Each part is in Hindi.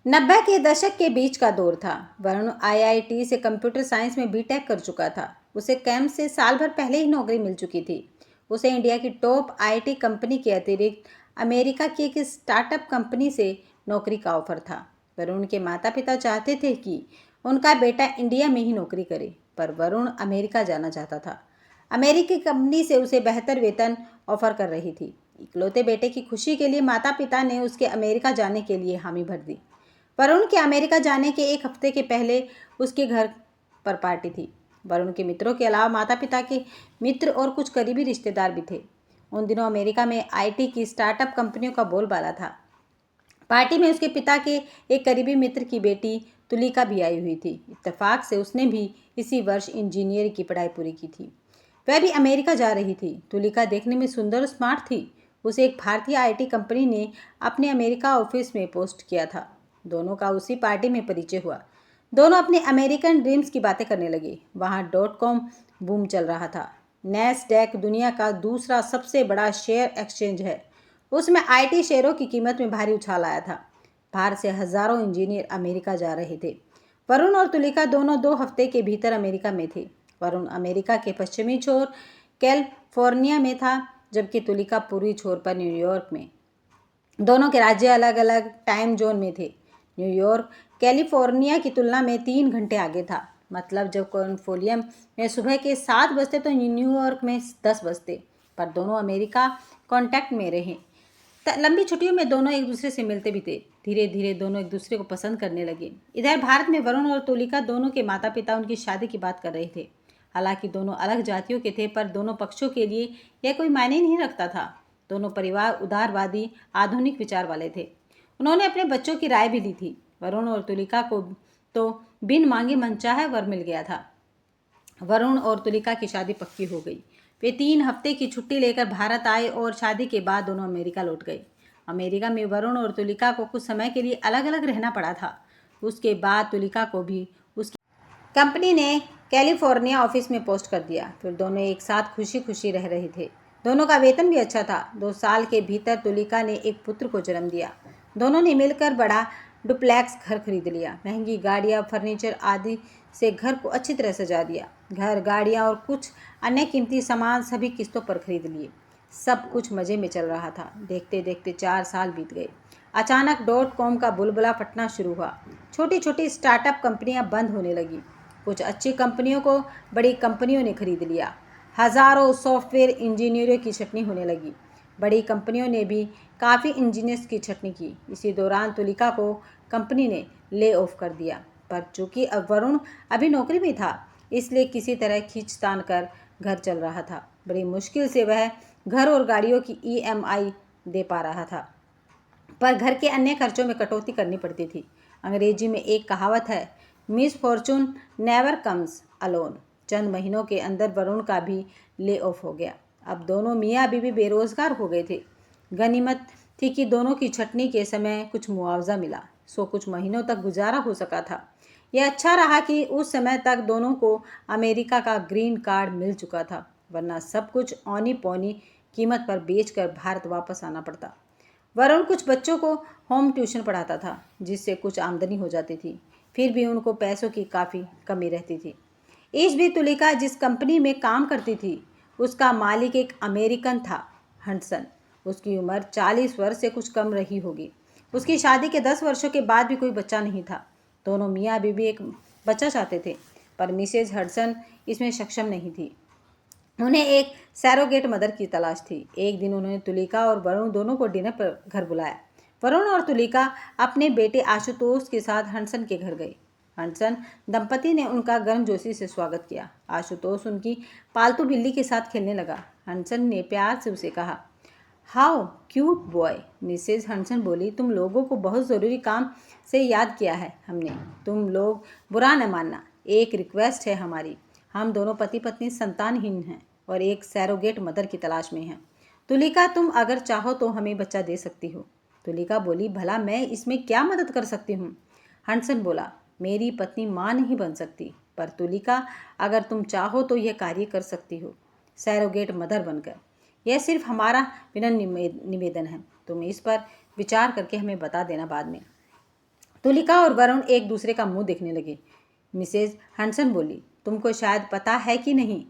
90 के दशक के बीच का दौर था। वरुण आईआईटी से कंप्यूटर साइंस में बीटेक कर चुका था। उसे कैंप से साल भर पहले ही नौकरी मिल चुकी थी। उसे इंडिया की टॉप आईटी कंपनी के अतिरिक्त अमेरिका की एक स्टार्टअप कंपनी से नौकरी का ऑफर था। वरुण के माता पिता चाहते थे कि उनका बेटा इंडिया में ही नौकरी करे, पर वरुण अमेरिका जाना चाहता था। अमेरिकी कंपनी से उसे बेहतर वेतन ऑफर कर रही थी। इकलौते बेटे की खुशी के लिए माता पिता ने उसके अमेरिका जाने के लिए हामी भर दी। वरुण के अमेरिका जाने के एक हफ्ते के पहले उसके घर पर पार्टी थी। वरुण के मित्रों के अलावा माता पिता के मित्र और कुछ करीबी रिश्तेदार भी थे। उन दिनों अमेरिका में आईटी की स्टार्टअप कंपनियों का बोलबाला था। पार्टी में उसके पिता के एक करीबी मित्र की बेटी तुलिका भी आई हुई थी। इत्तेफाक से उसने भी इसी वर्ष इंजीनियरिंग की पढ़ाई पूरी की थी। वह भी अमेरिका जा रही थी। तुलिका देखने में सुंदर और स्मार्ट थी। उसे एक भारतीय आईटी कंपनी ने अपने अमेरिका ऑफिस में पोस्ट किया था। दोनों का उसी पार्टी में परिचय हुआ। दोनों अपने अमेरिकन ड्रीम्स की बातें करने लगे। वहाँ .com बूम चल रहा था। नैस्डैक दुनिया का दूसरा सबसे बड़ा शेयर एक्सचेंज है। उसमें आईटी शेयरों की कीमत में भारी उछाल आया था। बाहर से हजारों इंजीनियर अमेरिका जा रहे थे। वरुण और तुलिका दोनों 2 हफ्ते के भीतर अमेरिका में थे। वरुण अमेरिका के पश्चिमी छोर कैलिफोर्निया में था, जबकि तुलिका पूर्वी छोर पर न्यूयॉर्क में। दोनों के राज्य अलग अलग टाइम जोन में थे। न्यूयॉर्क कैलिफोर्निया की तुलना में 3 घंटे आगे था। मतलब जब कैलिफोर्निया में सुबह के 7 बजते तो न्यूयॉर्क में 10 बजते। पर दोनों अमेरिका कांटेक्ट में रहे। लंबी छुट्टियों में दोनों एक दूसरे से मिलते भी थे। धीरे धीरे दोनों एक दूसरे को पसंद करने लगे। इधर भारत में वरुण और तुलिका दोनों के माता पिता उनकी शादी की बात कर रहे थे। हालांकि दोनों अलग जातियों के थे, पर दोनों पक्षों के लिए यह कोई मायने नहीं रखता था। दोनों परिवार उदारवादी आधुनिक विचार वाले थे। उन्होंने अपने बच्चों की राय भी ली थी। वरुण और तुलिका को तो बिन मांगे मनचाहा वर मिल गया था। वरुण और तुलिका की शादी पक्की हो गई। वे 3 हफ्ते की छुट्टी लेकर भारत आए और शादी के बाद दोनों अमेरिका लौट गए। अमेरिका में वरुण और तुलिका को कुछ समय के लिए अलग अलग रहना पड़ा था। उसके बाद तुलिका को भी उसकी कंपनी ने कैलिफोर्निया ऑफिस में पोस्ट कर दिया। फिर दोनों एक साथ खुशी खुशी रह रहे थे। दोनों का वेतन भी अच्छा था। 2 साल के भीतर तुलिका ने एक पुत्र को जन्म दिया। दोनों ने मिलकर बड़ा डुप्लेक्स घर खरीद लिया। महंगी गाड़ियाँ, फर्नीचर आदि से घर को अच्छी तरह सजा दिया। घर, गाड़ियाँ और कुछ अन्य कीमती सामान सभी किस्तों पर खरीद लिए। सब कुछ मज़े में चल रहा था। देखते देखते 4 साल बीत गए। अचानक .com का बुलबुला फटना शुरू हुआ। छोटी छोटी स्टार्टअप कंपनियां बंद होने लगी। कुछ अच्छी कंपनियों को बड़ी कंपनियों ने खरीद लिया। हजारों सॉफ्टवेयर इंजीनियरों की छटनी होने लगी। बड़ी कंपनियों ने भी काफ़ी इंजीनियर्स की छटनी की। इसी दौरान तुलिका को कंपनी ने ले ऑफ कर दिया। पर चूंकि अब वरुण अभी नौकरी में था, इसलिए किसी तरह खींचतान कर घर चल रहा था। बड़ी मुश्किल से वह घर और गाड़ियों की ईएमआई दे पा रहा था, पर घर के अन्य खर्चों में कटौती करनी पड़ती थी। अंग्रेजी में एक कहावत है, misfortune never comes alone. चंद महीनों के अंदर वरुण का भी ले ऑफ हो गया। अब दोनों मियाँ बीवी बेरोजगार हो गए थे। गनीमत थी कि दोनों की छटनी के समय कुछ मुआवजा मिला, सो कुछ महीनों तक गुजारा हो सका था। यह अच्छा रहा कि उस समय तक दोनों को अमेरिका का ग्रीन कार्ड मिल चुका था, वरना सब कुछ औनी पौनी कीमत पर बेचकर भारत वापस आना पड़ता। वरुण कुछ बच्चों को होम ट्यूशन पढ़ाता था, जिससे कुछ आमदनी हो जाती थी। फिर भी उनको पैसों की काफ़ी कमी रहती थी। इस भी तुलिका जिस कंपनी में काम करती थी, उसका मालिक एक अमेरिकन था, हंटसन। उसकी उम्र 40 वर्ष से कुछ कम रही होगी। उसकी शादी के 10 वर्षों के बाद भी कोई बच्चा नहीं था। दोनों मियाँ बीवी एक बच्चा चाहते थे, पर मिसेज हडसन इसमें सक्षम नहीं थी। उन्हें एक सैरोगेट मदर की तलाश थी। एक दिन उन्होंने तुलिका और वरुण दोनों को डिनर पर घर बुलाया। वरुण और तुलिका अपने बेटे आशुतोष के साथ हंसन के घर गए। हंसन दंपति ने उनका गर्मजोशी से स्वागत किया। आशुतोष उनकी पालतू बिल्ली के साथ खेलने लगा। हंसन ने प्यार से उसे कहा, हाउ क्यूट बॉय। मिसेज हंसन बोली, तुम लोगों को बहुत ज़रूरी काम से याद किया है हमने। तुम लोग बुरा न मानना, एक रिक्वेस्ट है हमारी। हम दोनों पति पत्नी संतानहीन हैं और एक सैरोगेट मदर की तलाश में हैं। तुलिका, तुम अगर चाहो तो हमें बच्चा दे सकती हो। तुलिका बोली, भला मैं इसमें क्या मदद कर सकती हूँ। हंसन बोला, मेरी पत्नी माँ नहीं बन सकती, पर तुलिका अगर तुम चाहो तो यह कार्य कर सकती हो, सैरोगेट मदर बनकर। यह सिर्फ हमारा विनम्र निवेदन है। तुम इस पर विचार करके हमें बता देना बाद में। तुलिका और वरुण एक दूसरे का मुंह देखने लगे। मिसेज हंसन बोली, तुमको शायद पता है कि नहीं,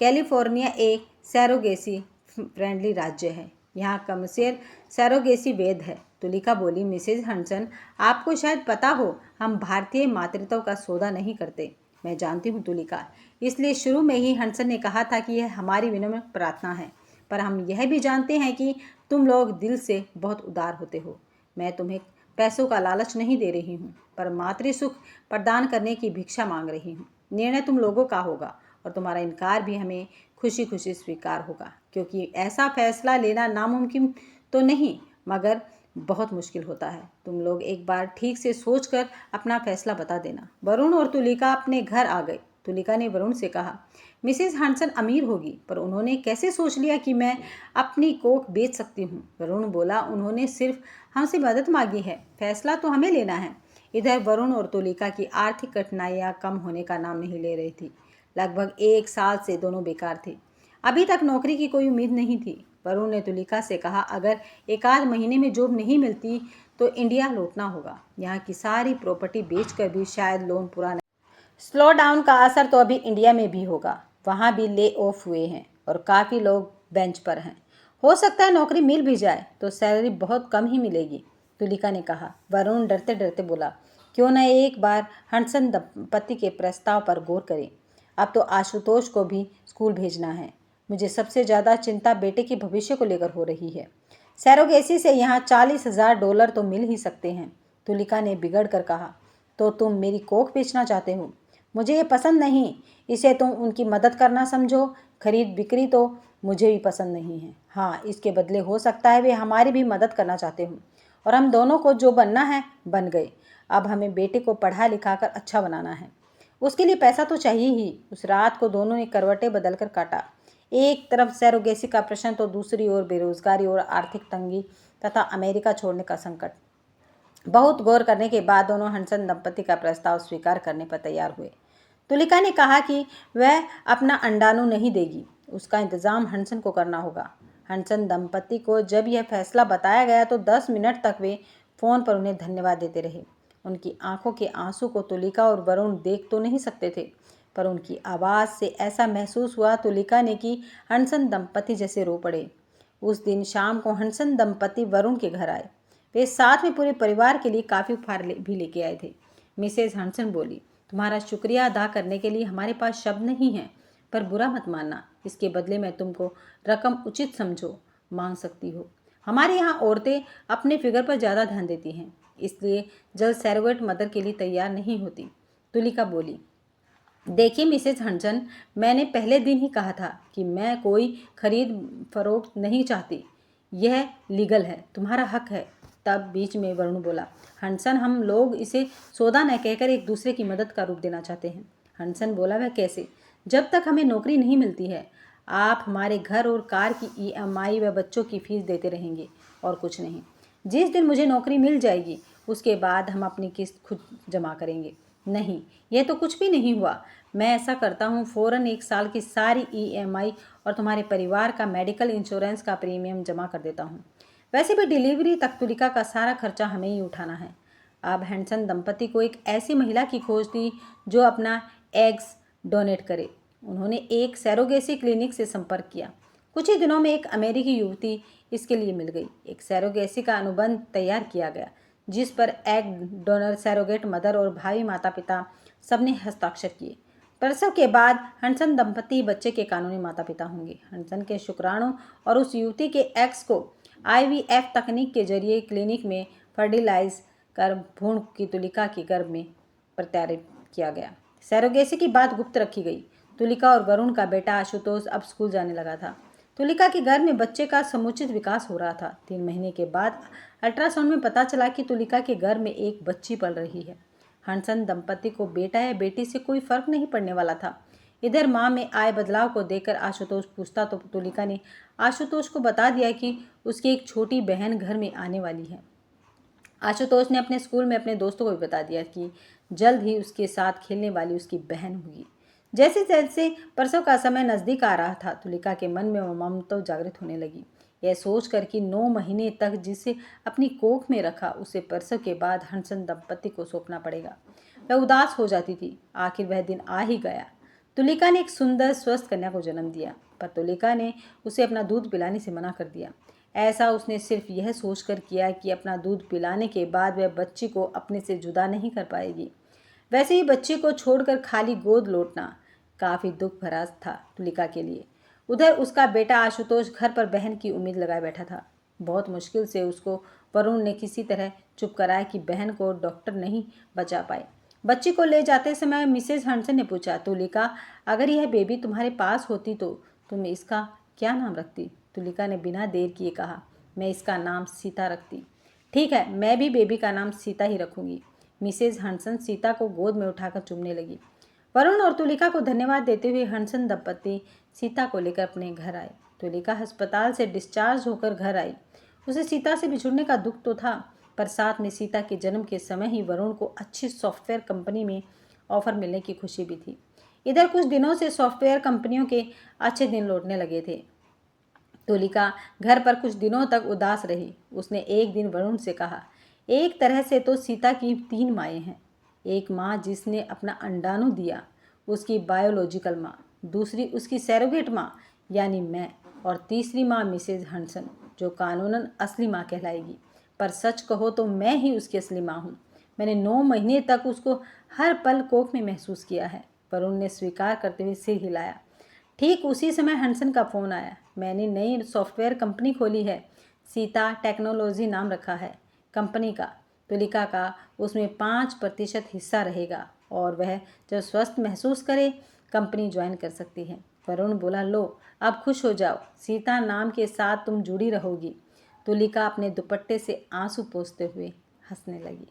कैलिफोर्निया एक सैरोगेसी फ्रेंडली राज्य है। यहाँ कमर्शियल सैरोगेसी वैध है। तुलिका बोली, मिसेज हंसन, आपको शायद पता हो हम भारतीय मातृत्व का सौदा नहीं करते। मैं जानती हूँ तुलिका, इसलिए शुरू में ही हंसन ने कहा था कि यह हमारी विनम्र प्रार्थना है, पर हम यह भी जानते हैं कि तुम लोग दिल से बहुत उदार होते हो। मैं तुम्हें पैसों का लालच नहीं दे रही हूँ, पर मातृ सुख प्रदान करने की भिक्षा मांग रही हूँ। निर्णय तुम लोगों का होगा और तुम्हारा इनकार भी हमें खुशी खुशी स्वीकार होगा, क्योंकि ऐसा फैसला लेना नामुमकिन तो नहीं मगर बहुत मुश्किल होता है। तुम लोग एक बार ठीक से सोचकर अपना फैसला बता देना। वरुण और तुलिका अपने घर आ गए। तुलिका ने वरुण से कहा, मिसेस हंसन अमीर होगी, पर उन्होंने कैसे सोच लिया कि मैं अपनी कोख बेच सकती हूँ? वरुण बोला, उन्होंने सिर्फ हमसे मदद मांगी है, फैसला तो हमें लेना है। इधर वरुण और तुलिका की आर्थिक कठिनाइयाँ कम होने का नाम नहीं ले रही थी। लगभग 1 साल से दोनों बेकार थे। अभी तक नौकरी की कोई उम्मीद नहीं थी। वरुण ने तुलिका से कहा, अगर 1 आध महीने में जॉब नहीं मिलती तो इंडिया लौटना होगा। यहाँ की सारी प्रॉपर्टी बेचकर भी शायद लोन पूरा नहीं। स्लो डाउन का असर तो अभी इंडिया में भी होगा। वहाँ भी ले ऑफ हुए हैं और काफ़ी लोग बेंच पर हैं। हो सकता है नौकरी मिल भी जाए तो सैलरी बहुत कम ही मिलेगी, तुलिका ने कहा। वरुण डरते डरते बोला, क्यों न एक बार हंसन दंपति के प्रस्ताव पर गौर करें। अब तो आशुतोष को भी स्कूल भेजना है। मुझे सबसे ज़्यादा चिंता बेटे के भविष्य को लेकर हो रही है। सैरोगेसी से यहाँ $40,000 तो मिल ही सकते हैं, तुलिका ने बिगड़ कर कहा। तो तुम मेरी कोख बेचना चाहते हो? मुझे ये पसंद नहीं। इसे तुम उनकी मदद करना समझो। खरीद बिक्री तो मुझे भी पसंद नहीं है। हाँ, इसके बदले हो सकता है वे हमारी भी मदद करना चाहते हों और हम दोनों को जो बनना है बन गए। अब हमें बेटे को पढ़ा लिखा कर अच्छा बनाना है। उसके लिए पैसा तो चाहिए ही। उस रात को दोनों ने करवटें बदल कर काटा। एक तरफ सैरोगेसी का प्रश्न तो दूसरी ओर बेरोजगारी और आर्थिक तंगी तथा अमेरिका छोड़ने का संकट। बहुत गौर करने के बाद दोनों हंसन दंपति का प्रस्ताव स्वीकार करने पर तैयार हुए। तुलिका ने कहा कि वह अपना अंडाणु नहीं देगी, उसका इंतजाम हंसन को करना होगा। हंसन दंपति को जब यह फैसला बताया गया तो 10 मिनट तक वे फोन पर उन्हें धन्यवाद देते रहे। उनकी आंखों के आंसू को तुलिका और वरुण देख तो नहीं सकते थे, पर उनकी आवाज़ से ऐसा महसूस हुआ तुलिका ने कि हंसन दंपति जैसे रो पड़े। उस दिन शाम को हंसन दंपति वरुण के घर आए। वे साथ में पूरे परिवार के लिए काफ़ी उपहार भी लेके आए थे। मिसेज हंसन बोली, तुम्हारा शुक्रिया अदा करने के लिए हमारे पास शब्द नहीं है, पर बुरा मत मानना, इसके बदले में तुमको रकम उचित समझो मांग सकती हो। हमारे यहाँ औरतें अपने फिगर पर ज़्यादा ध्यान देती हैं, इसलिए जल्द सैरोगेट मदर के लिए तैयार नहीं होती। तुलिका बोली, देखिए मिसेज हंसन, मैंने पहले दिन ही कहा था कि मैं कोई खरीद फरोख्त नहीं चाहती। यह लीगल है, तुम्हारा हक है। तब बीच में वरुण बोला, हंसन, हम लोग इसे सौदा न कहकर एक दूसरे की मदद का रूप देना चाहते हैं। हंसन बोला, वह कैसे? जब तक हमें नौकरी नहीं मिलती है आप हमारे घर और कार की EMI व बच्चों की फीस देते रहेंगे और कुछ नहीं। जिस दिन मुझे नौकरी मिल जाएगी उसके बाद हम अपनी किस्त खुद जमा करेंगे। नहीं, यह तो कुछ भी नहीं हुआ। मैं ऐसा करता हूँ, फ़ौरन 1 साल की सारी EMI और तुम्हारे परिवार का मेडिकल इंश्योरेंस का प्रीमियम जमा कर देता हूँ। वैसे भी डिलीवरी तक तुलिका का सारा खर्चा हमें ही उठाना है। अब हैंसन दंपति को एक ऐसी महिला की खोज थी जो अपना एग्स डोनेट करे। उन्होंने एक सैरोगेसी क्लिनिक से संपर्क किया। कुछ ही दिनों में एक अमेरिकी युवती इसके लिए मिल गई। एक सैरोगेसी का अनुबंध तैयार किया गया जिस पर एग डोनर, सैरोगेट मदर और भावी माता पिता सबने हस्ताक्षर किए। प्रसव के बाद हंसन दंपति बच्चे के कानूनी माता पिता होंगे। हंसन के शुक्राणु और उस युवती के एग्स को IVF तकनीक के जरिए क्लिनिक में फर्टिलाइज कर भ्रूण की तुलिका के गर्भ में प्रत्यारोपित किया गया। सैरोगेसी की बात गुप्त रखी गई। तुलिका और वरुण का बेटा आशुतोष अब स्कूल जाने लगा था। तुलिका के गर्भ में बच्चे का समुचित विकास हो रहा था। 3 महीने के बाद अल्ट्रासाउंड में पता चला कि तुलिका के गर्भ में एक बच्ची पल रही है। हंसन दंपति को बेटा या बेटी से कोई फर्क नहीं पड़ने वाला था। इधर माँ में आए बदलाव को देखकर आशुतोष पूछता तो तुलिका ने आशुतोष को बता दिया कि उसकी एक छोटी बहन घर में आने वाली है। आशुतोष ने अपने स्कूल में अपने दोस्तों को भी बता दिया कि जल्द ही उसके साथ खेलने वाली उसकी बहन होगी। जैसे जैसे प्रसव का समय नज़दीक आ रहा था, तुलिका के मन में ममता जागृत होने लगी। यह सोचकर कि 9 महीने तक जिसे अपनी कोख में रखा उसे प्रसव के बाद हंसन दंपति को सौंपना पड़ेगा, वह उदास हो जाती थी। आखिर वह दिन आ ही गया। तुलिका ने एक सुंदर स्वस्थ कन्या को जन्म दिया, पर तुलिका ने उसे अपना दूध पिलाने से मना कर दिया। ऐसा उसने सिर्फ यह सोचकर किया कि अपना दूध पिलाने के बाद वह बच्ची को अपने से जुदा नहीं कर पाएगी। वैसे ही बच्ची को छोड़कर खाली गोद लौटना काफ़ी दुख भरा था तुलिका के लिए। उधर उसका बेटा आशुतोष घर पर बहन की उम्मीद लगाए बैठा था। बहुत मुश्किल से उसको वरुण ने किसी तरह चुप कराया कि बहन को डॉक्टर नहीं बचा पाए। बच्ची को ले जाते समय मिसेज हंसन ने पूछा, तुलिका, अगर यह बेबी तुम्हारे पास होती तो तुम इसका क्या नाम रखती? तुलिका ने बिना देर किए कहा, मैं इसका नाम सीता रखती। ठीक है, मैं भी बेबी का नाम सीता ही रखूंगी। मिसेज हंसन सीता को गोद में उठाकर चूमने लगी। वरुण और तुलिका को धन्यवाद देते हुए हंसन दंपति सीता को लेकर अपने घर आए। तुलिका अस्पताल से डिस्चार्ज होकर घर आई। उसे सीता से बिछुड़ने का दुख तो था, पर साथ में सीता के जन्म के समय ही वरुण को अच्छी सॉफ्टवेयर कंपनी में ऑफर मिलने की खुशी भी थी। इधर कुछ दिनों से सॉफ्टवेयर कंपनियों के अच्छे दिन लौटने लगे थे। तुलिका घर पर कुछ दिनों तक उदास रही। उसने एक दिन वरुण से कहा, एक तरह से तो सीता की 3 माएँ हैं। एक माँ जिसने अपना अंडाणु दिया, उसकी बायोलॉजिकल माँ, दूसरी उसकी सैरोगेट माँ यानी मैं, और तीसरी माँ मिसेज हंसन, जो कानूनन असली माँ कहलाएगी। पर सच कहो तो मैं ही उसकी असली माँ हूँ। मैंने 9 महीने तक उसको हर पल कोख में महसूस किया है। वरुण ने स्वीकार करते हुए सिर हिलाया। ठीक उसी समय हंसन का फ़ोन आया। मैंने नई सॉफ्टवेयर कंपनी खोली है, सीता टेक्नोलॉजी नाम रखा है कंपनी का। तुलिका का उसमें 5% हिस्सा रहेगा और वह जब स्वस्थ महसूस करे कंपनी ज्वाइन कर सकती है। वरुण बोला, लो अब खुश हो जाओ, सीता नाम के साथ तुम जुड़ी रहोगी। तुलिका अपने दुपट्टे से आंसू पोंछते हुए हंसने लगी।